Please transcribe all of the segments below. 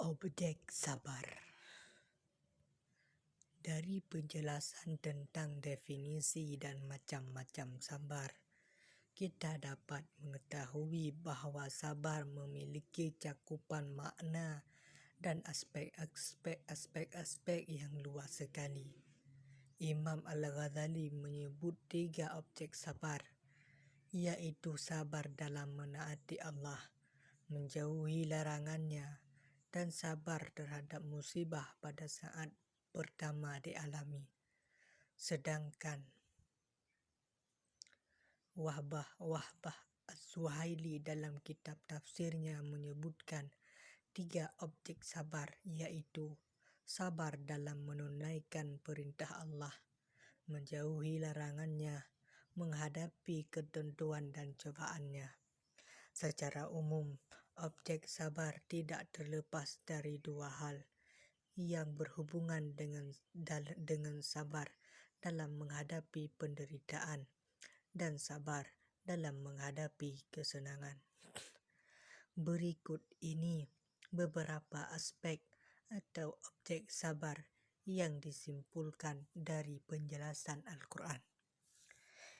Objek sabar. Dari penjelasan tentang definisi dan macam-macam sabar, kita dapat mengetahui bahwa sabar memiliki cakupan makna dan aspek yang luas sekali. Imam Al-Ghazali menyebut 3 objek sabar, yaitu sabar dalam menaati Allah, menjauhi larangannya, dan sabar terhadap musibah pada saat pertama dialami. Sedangkan Wahbah Az-Zuhaili dalam kitab tafsirnya menyebutkan 3 objek sabar, yaitu sabar dalam menunaikan perintah Allah, menjauhi larangannya, menghadapi ketentuan dan cobaannya. Secara umum, objek sabar tidak terlepas dari 2 hal yang berhubungan dengan sabar dalam menghadapi penderitaan dan sabar dalam menghadapi kesenangan. Berikut ini beberapa aspek atau objek sabar yang disimpulkan dari penjelasan Al-Quran.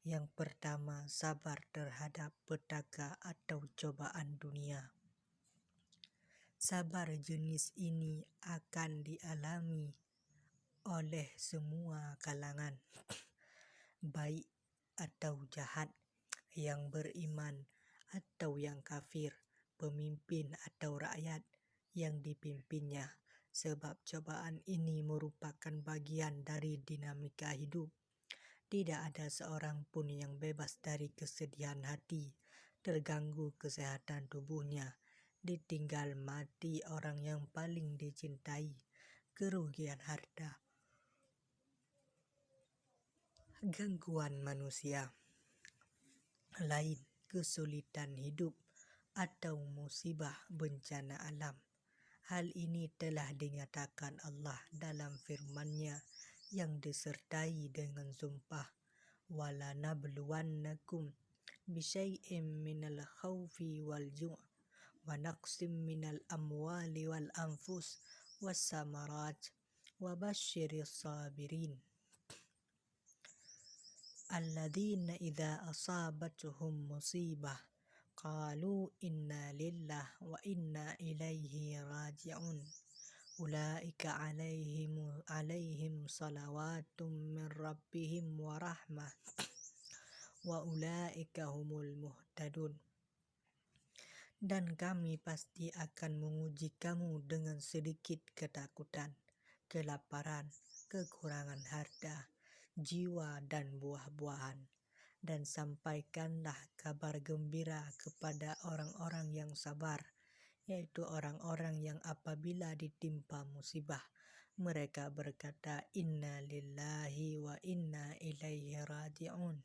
Yang pertama, sabar terhadap petaka atau cobaan dunia. Sabar jenis ini akan dialami oleh semua kalangan, baik atau jahat, yang beriman atau yang kafir, pemimpin atau rakyat yang dipimpinnya, sebab cobaan ini merupakan bagian dari dinamika hidup. Tidak ada seorang pun yang bebas dari kesedihan hati, terganggu kesehatan tubuhnya, ditinggal mati orang yang paling dicintai, kerugian harta, gangguan manusia lain, kesulitan hidup, atau musibah bencana alam. Hal ini telah dinyatakan Allah dalam firman-Nya yang disertai dengan sumpah, وَلَنَبْلُوَنَّكُمْ بِشَيْءٍ مِّنَ الْخَوْفِ وَالْجُوعِ وَنَقْصٍ مِّنَ الْأَمْوَالِ وَالْأَنفُسِ وَالثَّمَرَاتِ وَبَشِّرِ الصَّابِرِينَ الَّذِينَ إِذَا أَصَابَتْهُمْ مُصِيبَةٌ قَالُوا إِنَّا لِلَّهِ وَإِنَّا إِلَيْهِ رَاجِعُونَ أُولَئِكَ عَلَيْهِمْ صَلَوَاتٌ مِّن رَّبِّهِمْ وَرَحْمَةٌ وَأُولَئِكَ هُمُ الْمُهْتَدُونَ. Dan kami pasti akan menguji kamu dengan sedikit ketakutan, kelaparan, kekurangan harta, jiwa, dan buah-buahan. Dan sampaikanlah kabar gembira kepada orang-orang yang sabar, yaitu orang-orang yang apabila ditimpa musibah, mereka berkata, Inna lillahi wa inna ilaihi raji'un.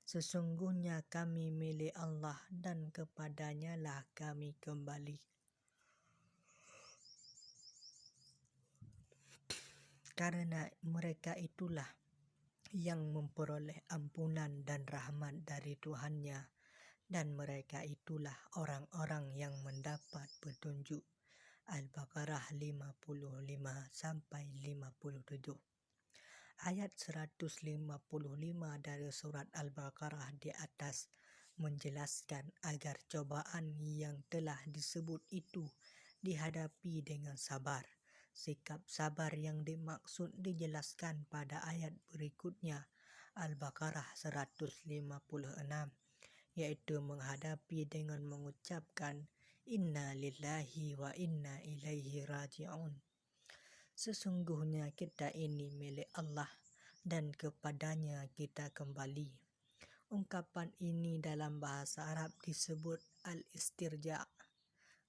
Sesungguhnya kami milik Allah dan kepadanya lah kami kembali. Karena mereka itulah yang memperoleh ampunan dan rahmat dari Tuhannya, dan mereka itulah orang-orang yang mendapat petunjuk. Al-Baqarah 55-57. Ayat 155 dari surat Al-Baqarah di atas menjelaskan agar cobaan yang telah disebut itu dihadapi dengan sabar. Sikap sabar yang dimaksud dijelaskan pada ayat berikutnya, Al-Baqarah 156, yaitu menghadapi dengan mengucapkan Inna lillahi wa inna ilaihi raji'un. Sesungguhnya kita ini milik Allah dan kepadanya kita kembali. Ungkapan ini dalam bahasa Arab disebut al-istirja'.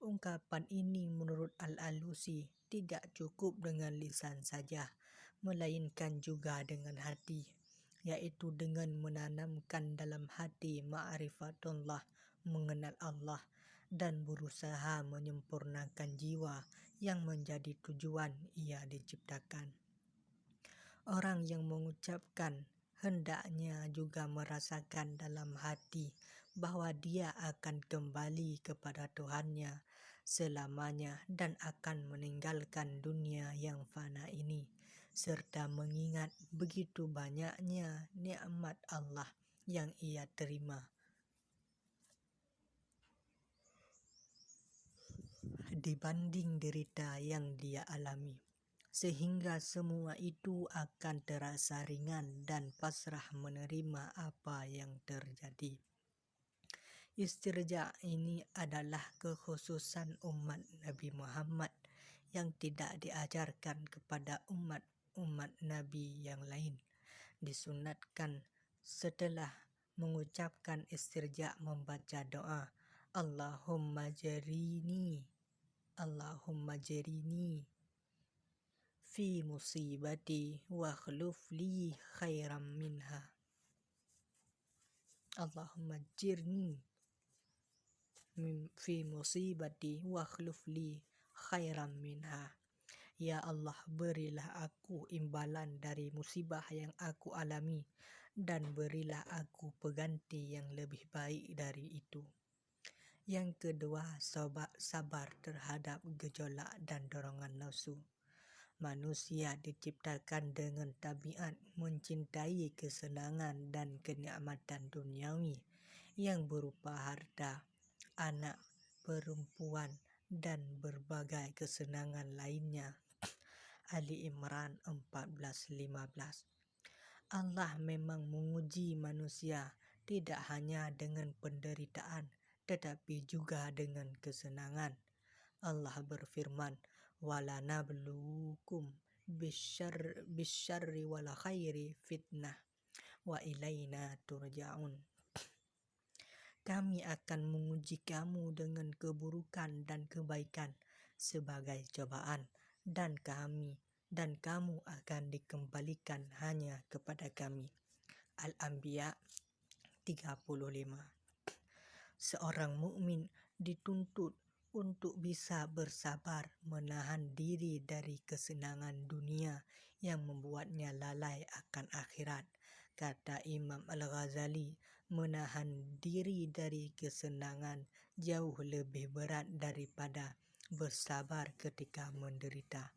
Ungkapan ini menurut Al-Alusi tidak cukup dengan lisan saja, melainkan juga dengan hati, yaitu dengan menanamkan dalam hati ma'rifatullah, mengenal Allah, dan berusaha menyempurnakan jiwa yang menjadi tujuan ia diciptakan. Orang yang mengucapkan hendaknya juga merasakan dalam hati bahwa dia akan kembali kepada Tuhannya, selamanya dan akan meninggalkan dunia yang fana ini, serta mengingat begitu banyaknya nikmat Allah yang ia terima dibanding derita yang dia alami, sehingga semua itu akan terasa ringan dan pasrah menerima apa yang terjadi. Istirja ini adalah kekhususan umat Nabi Muhammad yang tidak diajarkan kepada umat-umat Nabi yang lain. Disunatkan setelah mengucapkan istirja membaca doa Allahumma jarini fi musibati wa khluf li khairam minha. Allahumma jirni fi musibati wa khluf li khairam minha. Ya Allah, berilah aku imbalan dari musibah yang aku alami dan berilah aku pengganti yang lebih baik dari itu. Yang kedua, sabar terhadap gejolak dan dorongan nafsu. Manusia diciptakan dengan tabiat mencintai kesenangan dan kenikmatan duniawi yang berupa harta, anak, perempuan, dan berbagai kesenangan lainnya. Ali Imran 14:15. Allah memang menguji manusia tidak hanya dengan penderitaan, tetapi juga dengan kesenangan. Allah berfirman, "Walanabluukum bisyarri wal khairi fitnah wa ilaina turja'un." Kami akan menguji kamu dengan keburukan dan kebaikan sebagai cobaan, dan kamu akan dikembalikan hanya kepada kami. Al-Anbiya 35. Seorang mukmin dituntut untuk bisa bersabar menahan diri dari kesenangan dunia yang membuatnya lalai akan akhirat. Kata Imam Al-Ghazali, menahan diri dari kesenangan jauh lebih berat daripada bersabar ketika menderita.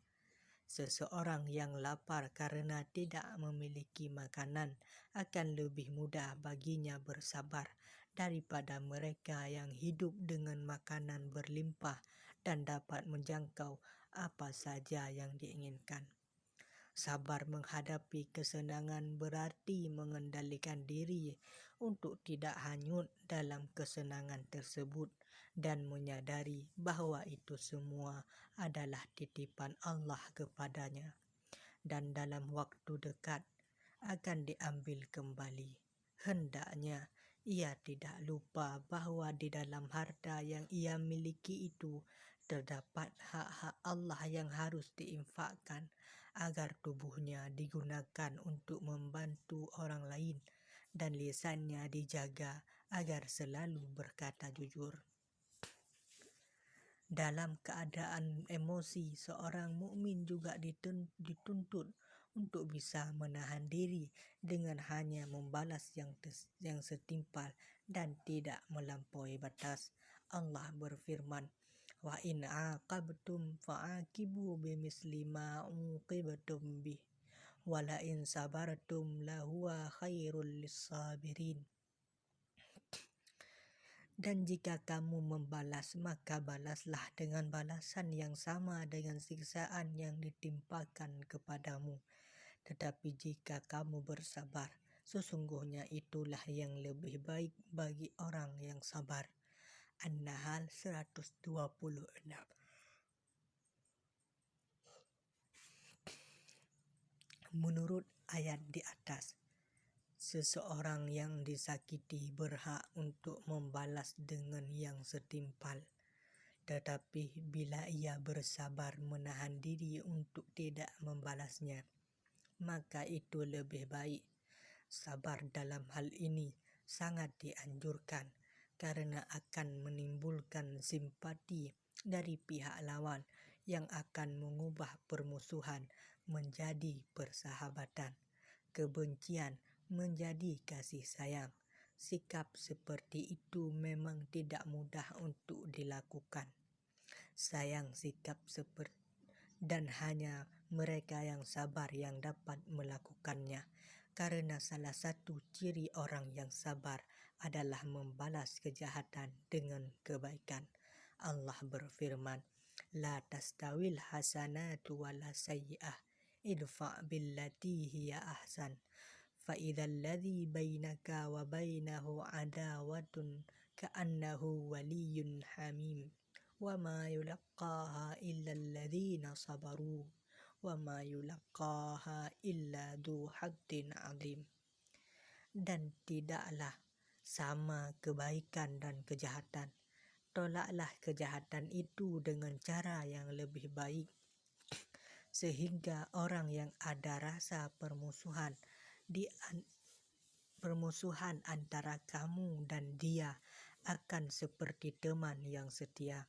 Seseorang yang lapar karena tidak memiliki makanan akan lebih mudah baginya bersabar daripada mereka yang hidup dengan makanan berlimpah dan dapat menjangkau apa saja yang diinginkan. Sabar menghadapi kesenangan berarti mengendalikan diri untuk tidak hanyut dalam kesenangan tersebut dan menyadari bahwa itu semua adalah titipan Allah kepadanya dan dalam waktu dekat akan diambil kembali. Hendaknya ia tidak lupa bahwa di dalam harta yang ia miliki itu terdapat hak-hak Allah yang harus diinfakkan agar tubuhnya digunakan untuk membantu orang lain dan lisannya dijaga agar selalu berkata jujur. Dalam keadaan emosi, seorang mukmin juga dituntut untuk bisa menahan diri dengan hanya membalas yang setimpal dan tidak melampaui batas. Allah berfirman, "Wa in aqabtum fa'aqibu bimisli ma uqibtum bih, wa la in sabartum lahuwa khairul lis-sabirin." Dan jika kamu membalas, maka balaslah dengan balasan yang sama dengan siksaan yang ditimpakan kepadamu. Tetapi jika kamu bersabar, sesungguhnya itulah yang lebih baik bagi orang yang sabar. An-Nahl 126. Menurut ayat di atas, seseorang yang disakiti berhak untuk membalas dengan yang setimpal. Tetapi bila ia bersabar menahan diri untuk tidak membalasnya, maka itu lebih baik. Sabar dalam hal ini sangat dianjurkan karena akan menimbulkan simpati dari pihak lawan yang akan mengubah permusuhan menjadi persahabatan, kebencian menjadi kasih sayang. Sikap seperti itu memang tidak mudah untuk dilakukan. sayang sikap seperti dan hanya mereka yang sabar yang dapat melakukannya. Karena salah satu ciri orang yang sabar adalah membalas kejahatan dengan kebaikan. Allah berfirman, La tastawil hasanatu wala sayyi'ah, idfa' billati hiya ahsan. فإذا الذي بينك وبينه عداوة كأنه ولي حميم وما يلقاها إلا الذين صبروا وما يلقاها إلا ذو حظ عظيم. Dan tidaklah sama kebaikan dan kejahatan. Tolaklah kejahatan itu dengan cara yang lebih baik, sehingga orang yang ada rasa permusuhan antara kamu dan dia akan seperti teman yang setia,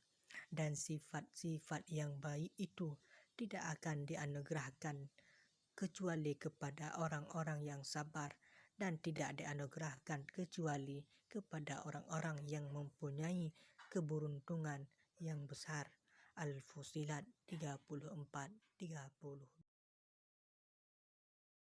dan sifat-sifat yang baik itu tidak akan dianugerahkan kecuali kepada orang-orang yang sabar, dan tidak dianugerahkan kecuali kepada orang-orang yang mempunyai keberuntungan yang besar. Al-Fussilat 34-35.